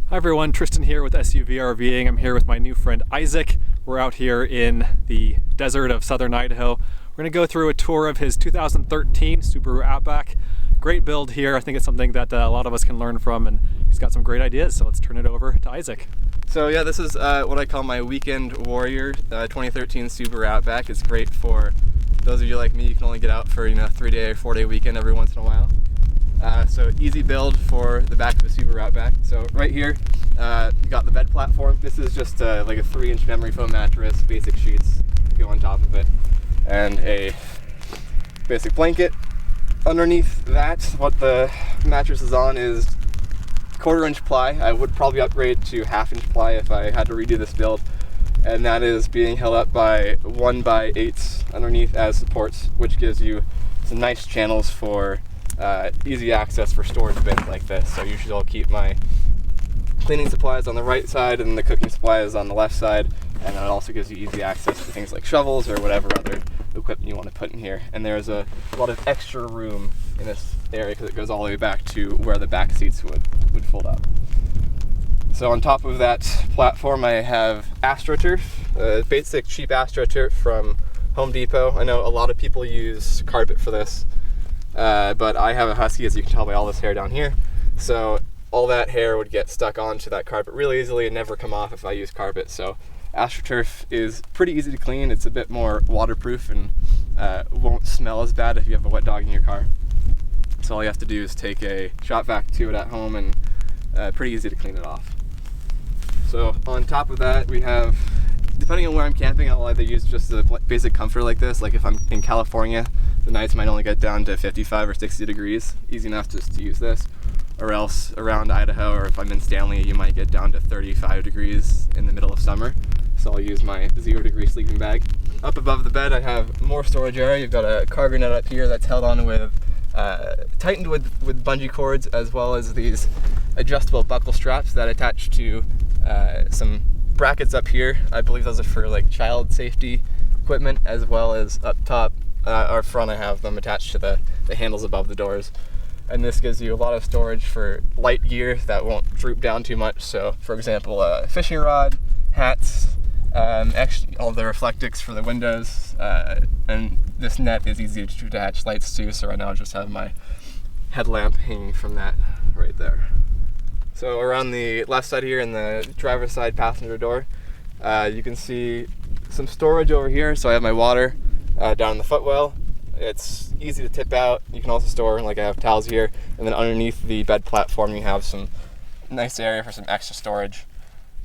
Hi everyone, Tristan here with SUV RVing. I'm here with my new friend Isaac. We're out here in the desert of southern Idaho. We're going to go through a tour of his 2013 Subaru Outback. Great build here. I think it's something that a lot of us can learn from, and he's got some great ideas, so let's turn it over to Isaac. So yeah, this is what I call my weekend warrior 2013 Subaru Outback. It's great for those of you like me. You can only get out for 3-day or 4-day weekend every once in a while. So easy build for the back of a Subaru Outback. So right here, you got the bed platform. This is just like a 3-inch memory foam mattress, basic sheets go on top of it, and a basic blanket. Underneath that, what the mattress is on is 1/4-inch ply. I would probably upgrade to 1/2-inch ply if I had to redo this build, and that is being held up by 1x8s underneath as supports, which gives you some nice channels for easy access for storage bins like this. So usually I'll keep my cleaning supplies on the right side and the cooking supplies on the left side, and then it also gives you easy access for things like shovels or whatever other equipment you want to put in here. And there's a lot of extra room in this area because it goes all the way back to where the back seats would fold up. So on top of that platform I have AstroTurf, basic cheap AstroTurf from Home Depot. I know a lot of people use carpet for this, but I have a husky, as you can tell by all this hair down here, so all that hair would get stuck onto that carpet really easily and never come off if I use carpet. So AstroTurf is pretty easy to clean. It's a bit more waterproof and won't smell as bad if you have a wet dog in your car. So all you have to do is take a shop vac to it at home, and pretty easy to clean it off. So on top of that, we have, depending on where I'm camping, I'll either use just a basic comforter like this. Like if I'm in California, the nights might only get down to 55 or 60 degrees, easy enough just to use this. Or else around Idaho, or if I'm in Stanley, you might get down to 35 degrees in the middle of summer. So I'll use my 0-degree sleeping bag. Up above the bed I have more storage area. You've got a cargo net up here that's held on with, tightened with bungee cords, as well as these adjustable buckle straps that attach to some brackets up here. I believe those are for like child safety equipment, as well as up top or front I have them attached to the handles above the doors. And this gives you a lot of storage for light gear that won't droop down too much. So for example, a fishing rod, hats, actually all the reflectix for the windows, and this net is easy to attach lights to, so right now I just have my headlamp hanging from that right there. So around the left side here in the driver's side passenger door, you can see some storage over here. So I have my water down in the footwell. It's easy to tip out. You can also store, like I have towels here, and then underneath the bed platform you have some nice area for some extra storage.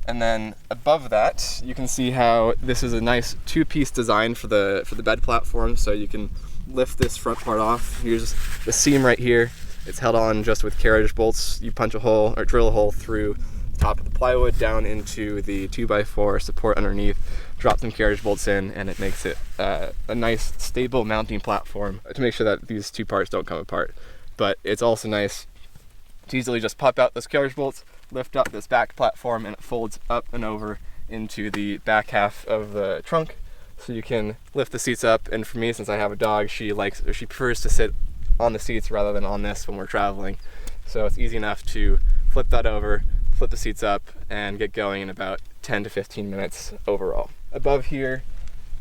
And then above that you can see how this is a nice 2-piece design for the bed platform. So you can lift this front part off. Here's the seam right here. It's held on just with carriage bolts. You punch a hole or drill a hole through the top of the plywood down into the 2x4 support underneath, drop some carriage bolts in, and it makes it a nice stable mounting platform to make sure that these two parts don't come apart. But it's also nice to easily just pop out those carriage bolts, lift up this back platform, and it folds up and over into the back half of the trunk, so you can lift the seats up. And for me, since I have a dog, she prefers to sit on the seats rather than on this when we're traveling. So it's easy enough to flip that over, flip the seats up, and get going in about 10 to 15 minutes overall. Above here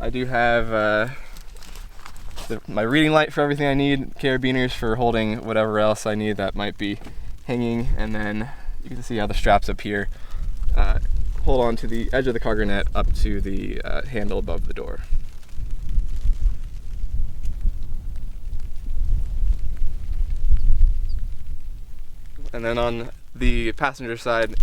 I do have my reading light for everything I need, carabiners for holding whatever else I need that might be hanging, and then you can see how the straps up here hold on to the edge of the cargo net up to the handle above the door. And then on the passenger side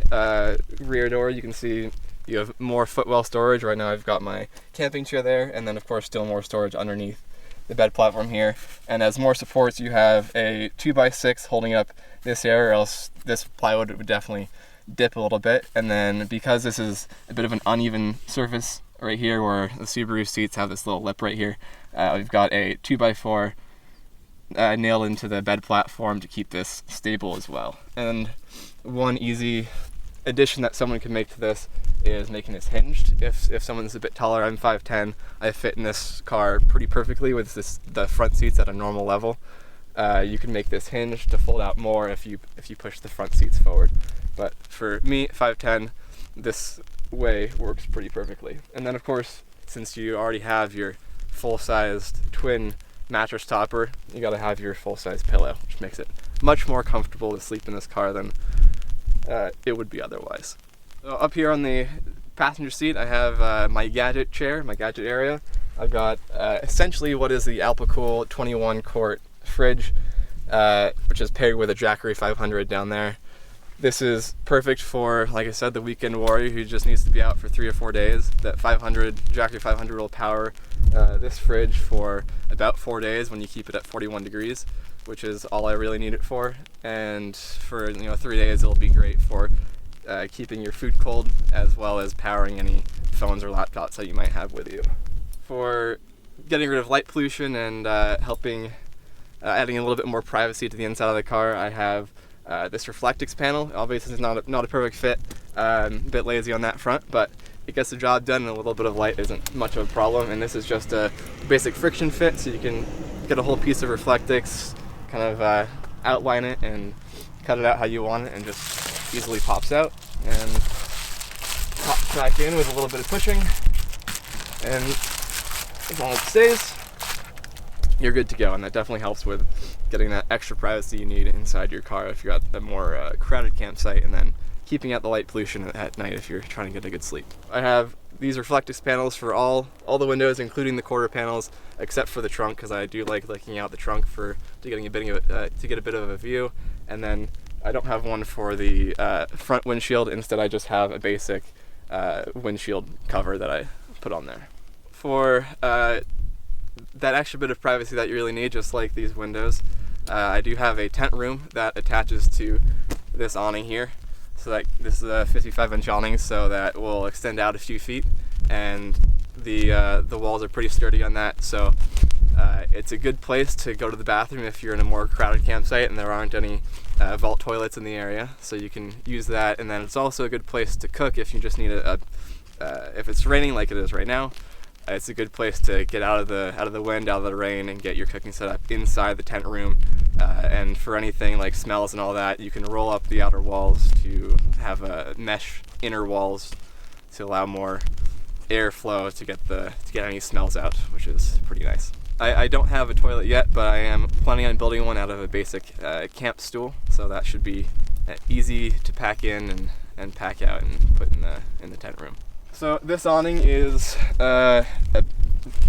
rear door, you can see you have more footwell storage. Right now I've got my camping chair there, and then of course still more storage underneath the bed platform here. And as more supports, you have a 2x6 holding up this area, or else this plywood would definitely dip a little bit. And then because this is a bit of an uneven surface right here where the Subaru seats have this little lip right here, we've got a 2x4 nailed into the bed platform to keep this stable as well. And one easy addition that someone can make to this is making this hinged. If someone's a bit taller, I'm 5'10", I fit in this car pretty perfectly with the front seats at a normal level. You can make this hinge to fold out more if you push the front seats forward. But for me, 5'10", this way works pretty perfectly. And then of course, since you already have your full-sized twin mattress topper, you gotta have your full-size pillow, which makes it much more comfortable to sleep in this car than it would be otherwise. So up here on the passenger seat, I have my gadget chair, my gadget area. I've got essentially what is the Alpacool 21-quart fridge, which is paired with a Jackery 500 down there. This is perfect for, like I said, the weekend warrior who just needs to be out for 3 or 4 days. That Jackery 500 will power this fridge for about 4 days when you keep it at 41 degrees, which is all I really need it for. And for 3 days, it'll be great for keeping your food cold, as well as powering any phones or laptops that you might have with you. For getting rid of light pollution and helping adding a little bit more privacy to the inside of the car, I have this Reflectix panel. Obviously it's not a perfect fit, a bit lazy on that front, but it gets the job done and a little bit of light isn't much of a problem. And this is just a basic friction fit, so you can get a whole piece of Reflectix, kind of outline it and cut it out how you want it, and just easily pops out and pops back in with a little bit of pushing, and as long as it stays, you're good to go. And that definitely helps with getting that extra privacy you need inside your car if you're at a more crowded campsite, and then keeping out the light pollution at night if you're trying to get a good sleep. I have these Reflectix panels for all the windows, including the quarter panels, except for the trunk, because I do like looking out the trunk to get a bit of a view. And then I don't have one for the front windshield. Instead, I just have a basic windshield cover that I put on there. For that extra bit of privacy that you really need, just like these windows, I do have a tent room that attaches to this awning here. So that this is a 55-inch awning, so that will extend out a few feet, and the walls are pretty sturdy on that. So it's a good place to go to the bathroom if you're in a more crowded campsite and there aren't any vault toilets in the area. So you can use that, and then it's also a good place to cook if you just need if it's raining like it is right now. It's a good place to get out of the wind, out of the rain, and get your cooking set up inside the tent room. And for anything like smells and all that, you can roll up the outer walls to have mesh inner walls to allow more airflow to get any smells out, which is pretty nice. I don't have a toilet yet, but I am planning on building one out of a basic camp stool, so that should be easy to pack in and pack out and put in the tent room. So this awning is a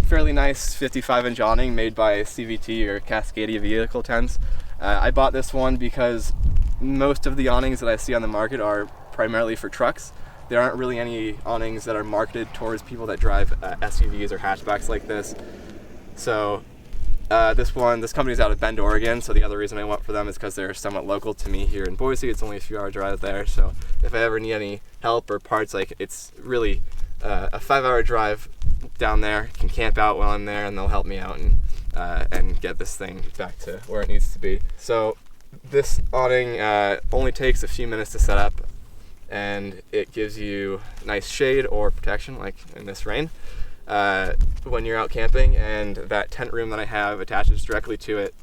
fairly nice 55-inch awning made by CVT, or Cascadia Vehicle Tents. I bought this one because most of the awnings that I see on the market are primarily for trucks. There aren't really any awnings that are marketed towards people that drive SUVs or hatchbacks like this. So this company's out of Bend, Oregon, so the other reason I went for them is because they're somewhat local to me here in Boise. It's only a few hour drive there, so if I ever need any help or parts, like, it's really a 5-hour drive down there. Can camp out while I'm there, and they'll help me out and get this thing back to where it needs to be. So this awning only takes a few minutes to set up, and it gives you nice shade or protection, like in this rain, when you're out camping. And that tent room that I have attaches directly to it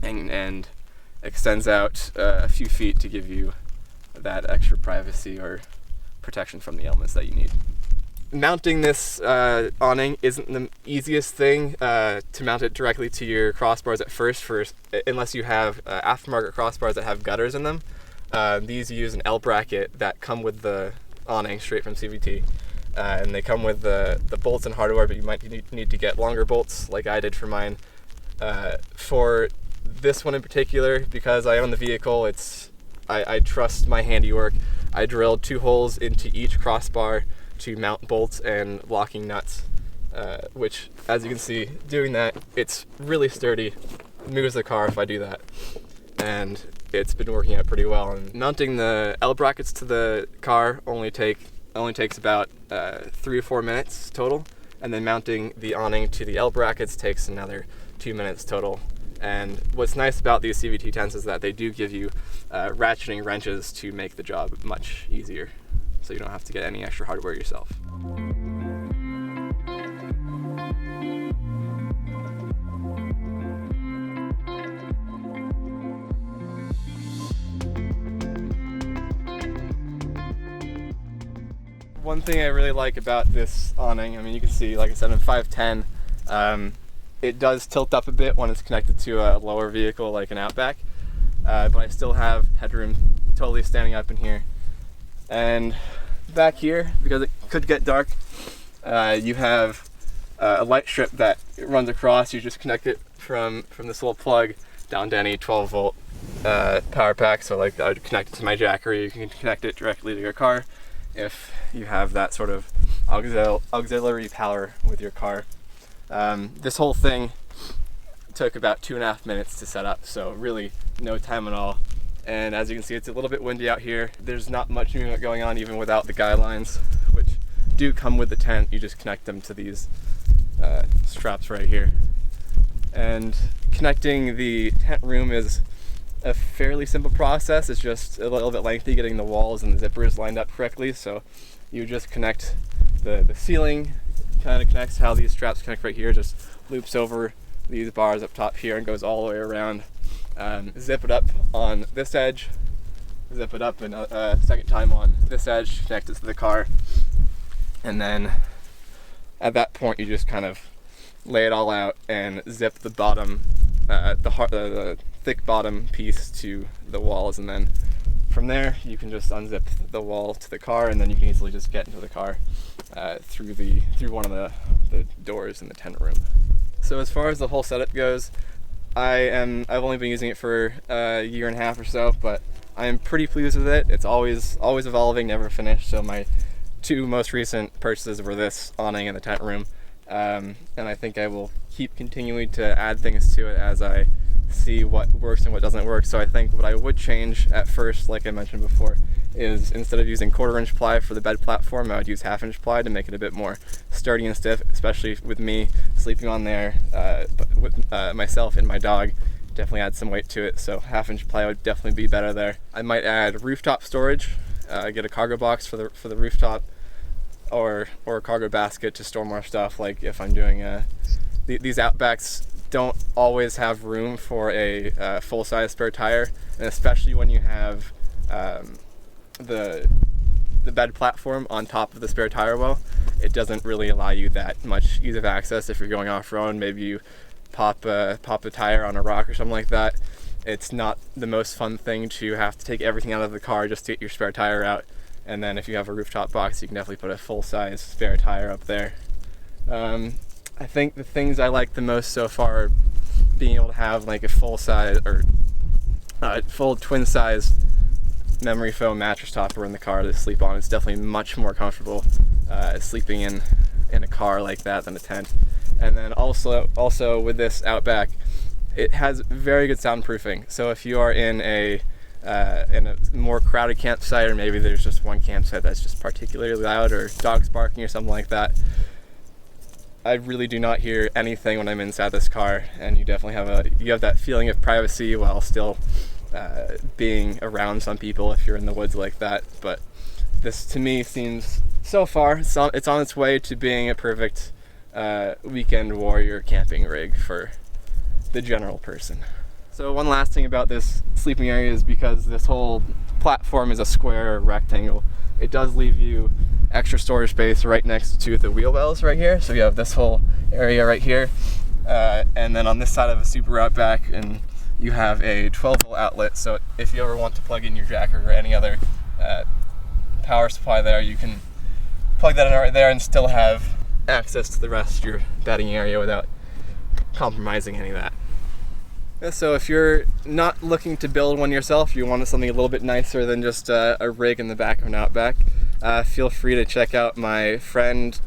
and extends out a few feet to give you that extra privacy or protection from the elements that you need. Mounting this awning isn't the easiest thing to mount it directly to your crossbars at first, unless you have aftermarket crossbars that have gutters in them. These use an L bracket that come with the awning straight from CVT. And they come with the bolts and hardware, but you might need to get longer bolts like I did for mine. For this one in particular, because I own the vehicle, I trust my handiwork. I drilled 2 holes into each crossbar to mount bolts and locking nuts, which, as you can see, doing that, it's really sturdy. It moves the car if I do that. And it's been working out pretty well. And mounting the L brackets to the car only takes about 3 or 4 minutes total, and then mounting the awning to the L brackets takes another 2 minutes total. And what's nice about these CVT tents is that they do give you ratcheting wrenches to make the job much easier, so you don't have to get any extra hardware yourself. One thing I really like about this awning, I mean, you can see, like I said, I'm 5'10". It does tilt up a bit when it's connected to a lower vehicle like an Outback, but I still have headroom totally standing up in here. And back here, because it could get dark, you have a light strip that runs across. You just connect it from this little plug down to any 12-volt power pack. So like I would connect it to my jack, or you can connect it directly to your car if you have that sort of auxiliary power with your car. This whole thing took about 2.5 minutes to set up, so really no time at all. And as you can see, it's a little bit windy out here. There's not much movement going on even without the guy lines, which do come with the tent. You just connect them to these straps right here. And connecting the tent room is a fairly simple process. It's just a little bit lengthy getting the walls and the zippers lined up correctly. So you just connect the ceiling, kind of connects how these straps connect right here, just loops over these bars up top here and goes all the way around. Zip it up on this edge, zip it up a second time on this edge, connect it to the car, and then at that point you just kind of lay it all out and zip the bottom, the thick bottom piece to the walls, and then from there you can just unzip the wall to the car, and then you can easily just get into the car through one of the doors in the tent room. So as far as the whole setup goes, I've only been using it for a year and a half or so, but I am pretty pleased with it. It's always evolving, never finished. So my two most recent purchases were this awning and the tent room, and I think I will keep continuing to add things to it as I see what works and what doesn't work. So I think what I would change at first, like I mentioned before, is instead of using 1/4-inch ply for the bed platform, I would use 1/2-inch ply to make it a bit more sturdy and stiff, especially with me sleeping on there, but with myself and my dog. Definitely add some weight to it, so 1/2-inch ply would definitely be better there. I might add rooftop storage, get a cargo box for the rooftop, or a cargo basket to store more stuff. Like if I'm doing these Outbacks don't always have room for a full-size spare tire, and especially when you have the bed platform on top of the spare tire well, it doesn't really allow you that much ease of access. If you're going off-road, maybe you pop a tire on a rock or something like that, it's not the most fun thing to have to take everything out of the car just to get your spare tire out. And then if you have a rooftop box, you can definitely put a full-size spare tire up there. I think the things I like the most so far are being able to have like a full-size or full twin-size memory foam mattress topper in the car to sleep on. It's definitely much more comfortable sleeping in a car like that than a tent. And then also with this Outback, it has very good soundproofing. So if you are in a more crowded campsite, or maybe there's just one campsite that's just particularly loud, or dogs barking or something like that, I really do not hear anything when I'm inside this car, and you definitely have that feeling of privacy while still being around some people if you're in the woods like that. But this to me seems, so far, it's on its way to being a perfect weekend warrior camping rig for the general person. So one last thing about this sleeping area is because this whole platform is a square rectangle, it does leave you extra storage space right next to the wheel wells right here. So you have this whole area right here, and then on this side of a Subaru Outback, and you have a 12-volt outlet. So if you ever want to plug in your jacker or any other power supply there, you can plug that in right there and still have access to the rest of your bedding area without compromising any of that. So if you're not looking to build one yourself, you want something a little bit nicer than just a rig in the back of an Outback, feel free to check out my friend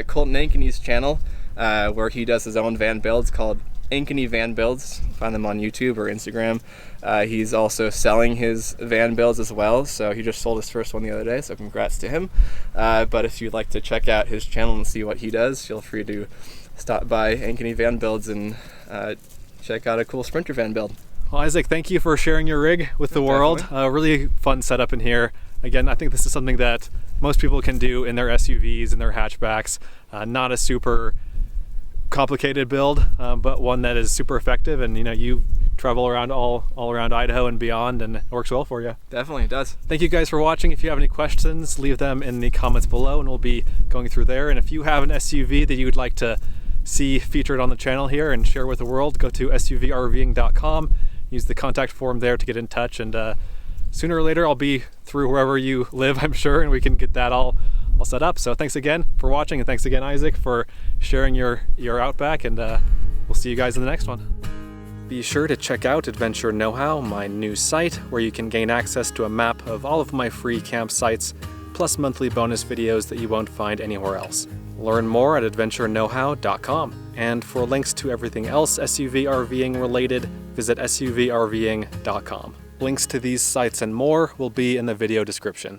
Colton Ankony's channel, where he does his own van builds called Ankony Van Builds. Find them on YouTube or Instagram. He's also selling his van builds as well, so he just sold his first one the other day, so congrats to him. But if you'd like to check out his channel and see what he does, feel free to stop by Ankony Van Builds and check out a cool Sprinter van build. Well, Isaac, thank you for sharing your rig with the world. Really fun setup in here. Again, I think this is something that most people can do in their SUVs and their hatchbacks. Not a super complicated build, but one that is super effective. And you travel around all around Idaho and beyond, and it works well for you. Definitely, it does. Thank you guys for watching. If you have any questions, leave them in the comments below and we'll be going through there. And if you have an SUV that you would like to see featured on the channel here and share with the world, go to suvrving.com, use the contact form there to get in touch, and sooner or later I'll be through wherever you live, I'm sure, and we can get that all set up. So thanks again for watching, and thanks again, Isaac, for sharing your Outback, and we'll see you guys in the next one. Be sure to check out Adventure Know-How, my new site, where you can gain access to a map of all of my free campsites, plus monthly bonus videos that you won't find anywhere else. Learn more at adventureknowhow.com. And for links to everything else SUV RVing related, visit suvrving.com. Links to these sites and more will be in the video description.